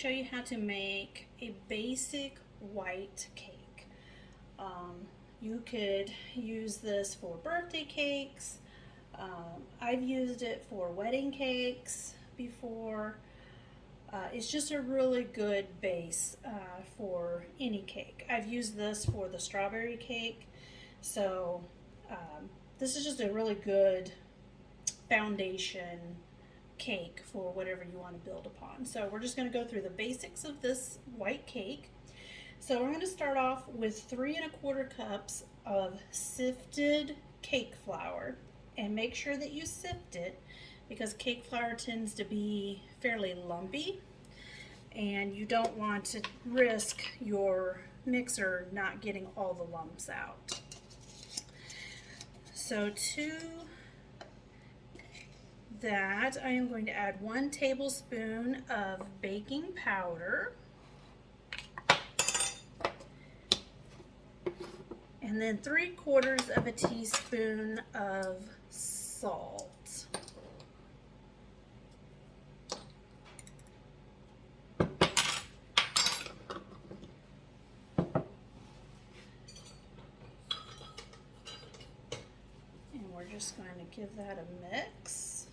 show you how to make a basic white cake. You could use this for birthday cakes. I've used it for wedding cakes before. It's just a really good base for any cake. I've used this for the strawberry cake, so this is just a really good foundation cake for whatever you want to build upon. So we're just going to go through the basics of this white cake. So we're going to start off with 3 1/4 cups of sifted cake flour, and make sure that you sift it because cake flour tends to be fairly lumpy and you don't want to risk your mixer not getting all the lumps out. So to that, I am going to add 1 tablespoon of baking powder, and then 3/4 of a teaspoon of salt. And we're just going to give that a mix.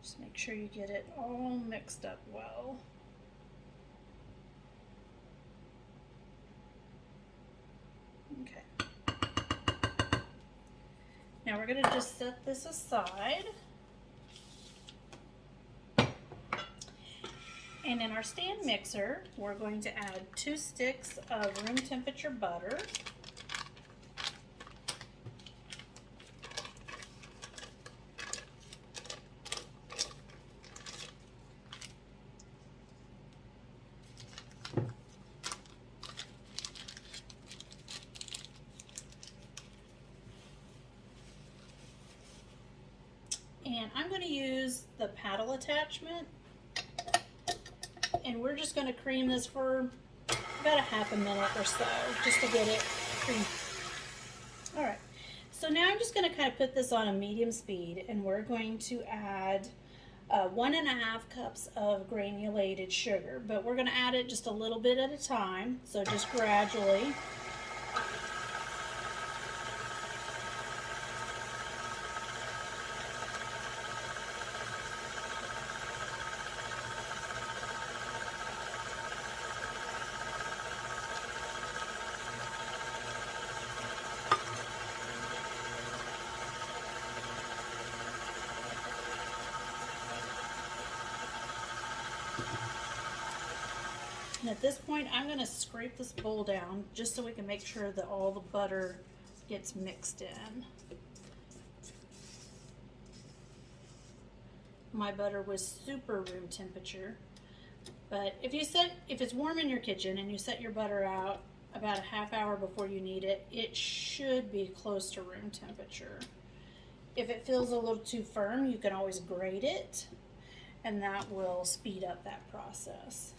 Just make sure you get it all mixed up well. Okay. Now we're going to just set this aside. And in our stand mixer, we're going to add 2 sticks of room temperature butter. And I'm going to use the paddle attachment, and we're just going to cream this for about a ½ minute or so just to get it creamed. Alright, so now I'm just going to kind of put this on a medium speed, and we're going to add 1 1/2 cups of granulated sugar, but we're going to add it just a little bit at a time, so just gradually. And at this point, I'm going to scrape this bowl down just so we can make sure that all the butter gets mixed in. My butter was super room temperature, but if it's warm in your kitchen and you set your butter out about a ½ hour before you need it, it should be close to room temperature. If it feels a little too firm, you can always grate it, and that will speed up that process.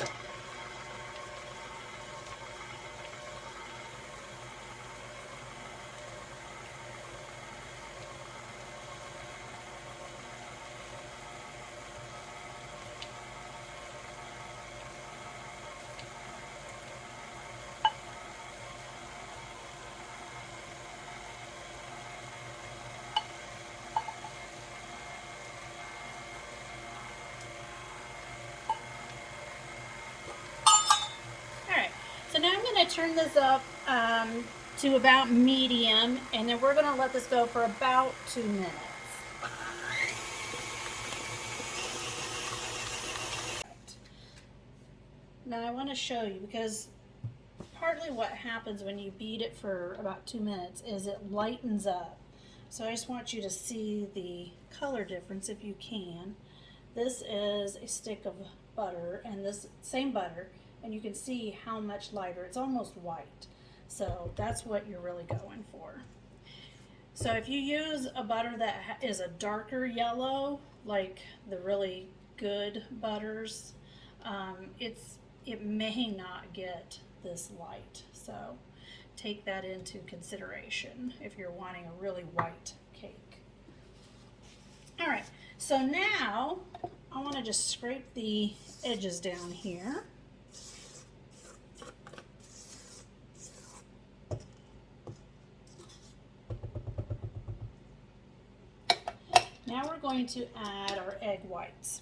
So now I'm going to turn this up to about medium, and then we're going to let this go for about 2 minutes. Now I want to show you, because partly what happens when you beat it for about 2 minutes is it lightens up. So I just want you to see the color difference if you can. This is a stick of butter, and this same butter, and you can see how much lighter. It's almost white. So that's what you're really going for. So if you use a butter that is a darker yellow, like the really good butters, it may not get this light. So take that into consideration if you're wanting a really white cake. All right, so now I want to just scrape the edges down here. Now we're going to add our egg whites.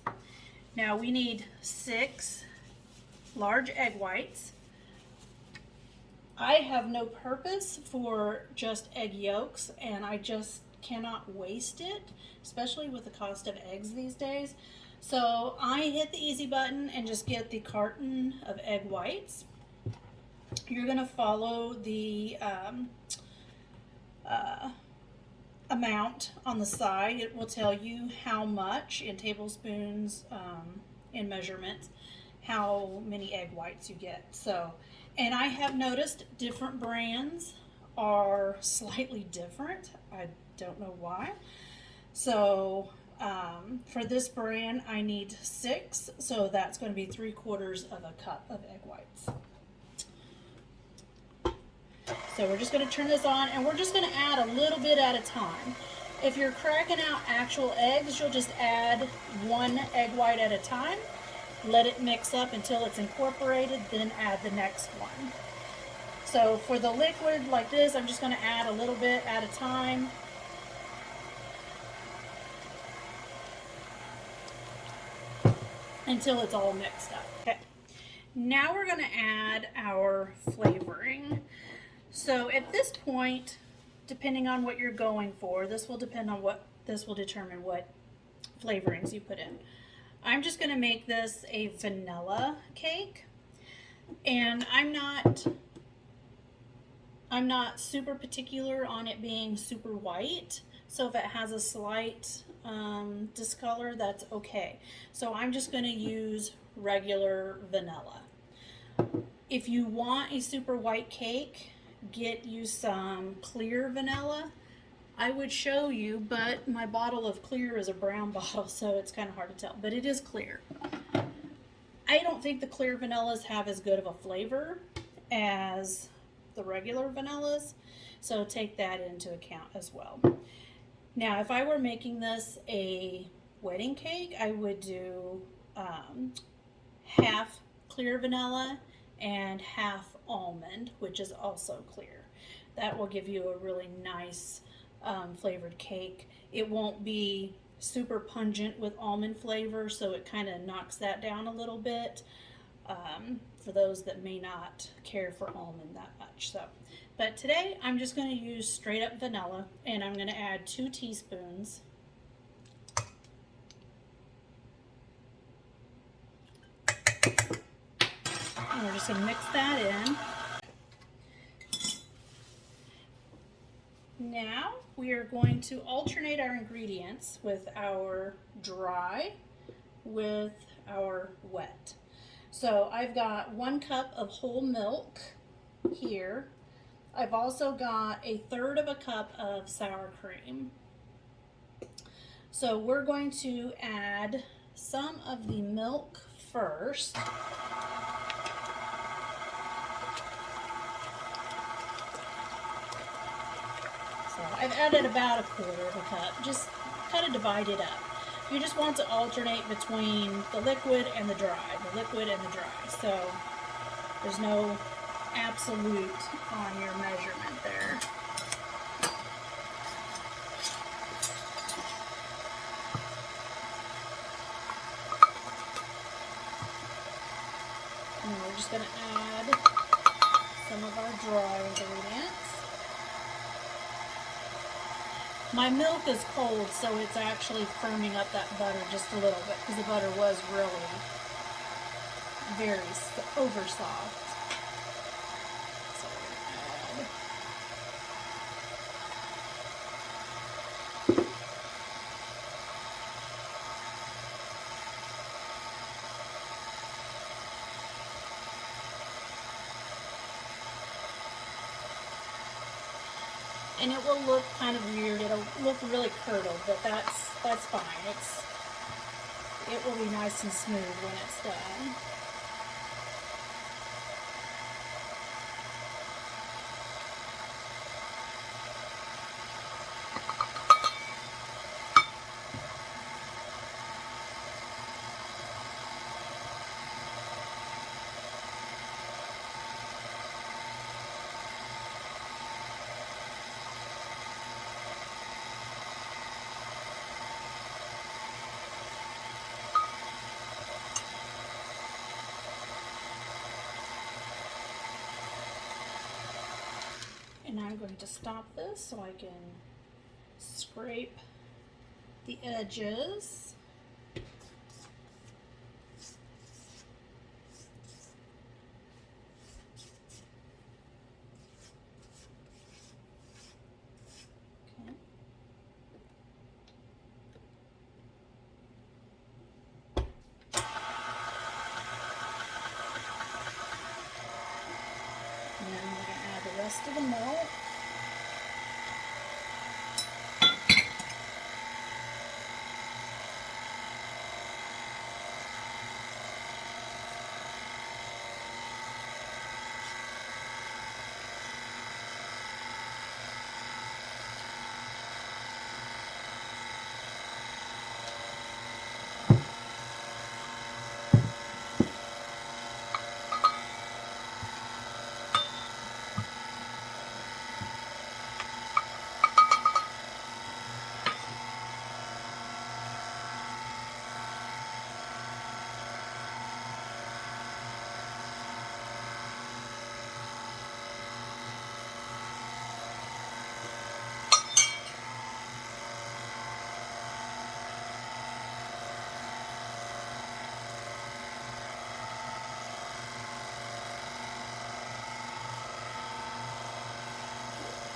Now we need 6 large egg whites. I have no purpose for just egg yolks, and I just cannot waste it, especially with the cost of eggs these days. So I hit the easy button and just get the carton of egg whites. You're going to follow the amount on the side. It will tell you how much in tablespoons in measurements, how many egg whites you get. So, and I have noticed different brands are slightly different. I don't know why. So for this brand I need 6, so that's going to be 3/4 of a cup of egg whites. So we're just going to turn this on, and we're just going to add a little bit at a time. If you're cracking out actual eggs, you'll just add 1 egg white at a time. Let it mix up until it's incorporated, then add the next one. So for the liquid like this, I'm just going to add a little bit at a time. Until it's all mixed up. Okay. Now we're going to add our flavoring. So at this point, depending on what you're going for, this will determine what flavorings you put in. I'm just going to make this a vanilla cake, and I'm not super particular on it being super white. So if it has a slight discolor, that's okay. So I'm just going to use regular vanilla. If you want a super white cake, get you some clear vanilla. I would show you, but my bottle of clear is a brown bottle, so it's kind of hard to tell, but it is clear. I don't think the clear vanillas have as good of a flavor as the regular vanillas, so take that into account as well. Now, if I were making this a wedding cake, I would do half clear vanilla and half almond, which is also clear. That will give you a really nice flavored cake. It won't be super pungent with almond flavor, so it kind of knocks that down a little bit for those that may not care for almond that much. So, but today I'm just going to use straight up vanilla, and I'm going to add 2 teaspoons. And we're just going to mix that in. Now we are going to alternate our ingredients with our dry with our wet. So I've got 1 cup of whole milk here. I've also got 1/3 of a cup of sour cream. So we're going to add some of the milk first. So I've added about 1/4 of a cup, just kind of divide it up. You just want to alternate between the liquid and the dry, So there's no absolute on your measurement there. And we're just going to add some of our dry ingredients. My milk is cold, so it's actually firming up that butter just a little bit, because the butter was really very over soft. So we're going to add and it will look kind of weird. It'll look really curdled, but that's fine. It will be nice and smooth when it's done. And I'm going to stop this so I can scrape the edges. Okay. And then we're going to add the rest of the milk.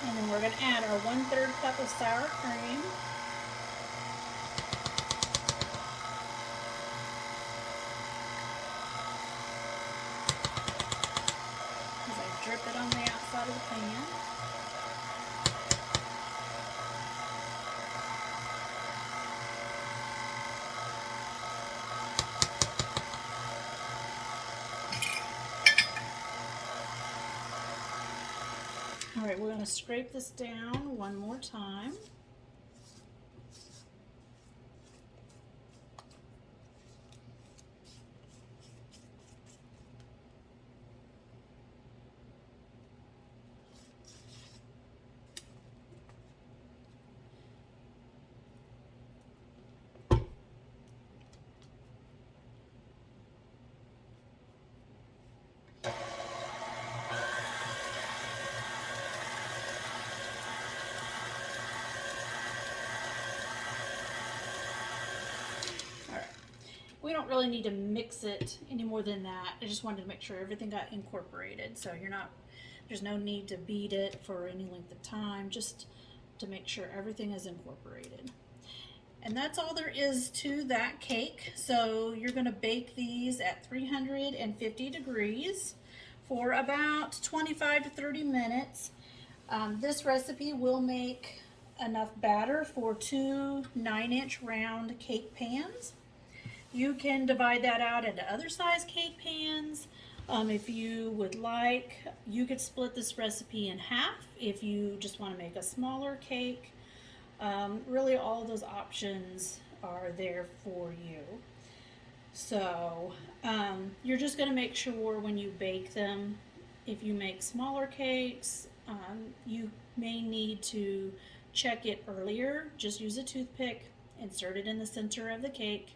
And then we're going to add our 1/3 cup of sour cream. As I drip it on the outside of the pan. All right, we're going to scrape this down one more time. We don't really need to mix it any more than that. I just wanted to make sure everything got incorporated. So there's no need to beat it for any length of time, just to make sure everything is incorporated. And that's all there is to that cake. So you're gonna bake these at 350 degrees for about 25 to 30 minutes. This recipe will make enough batter for 2 9-inch round cake pans. You can divide that out into other size cake pans. If you would like, you could split this recipe in half if you just want to make a smaller cake. Really, all of those options are there for you. So you're just going to make sure when you bake them, if you make smaller cakes, you may need to check it earlier. Just use a toothpick, insert it in the center of the cake.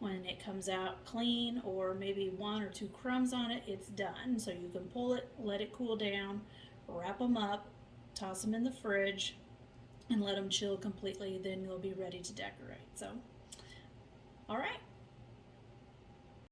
When it comes out clean or maybe 1 or 2 crumbs on it, it's done. So you can pull it, let it cool down, wrap them up, toss them in the fridge, and let them chill completely. Then you'll be ready to decorate. So, all right.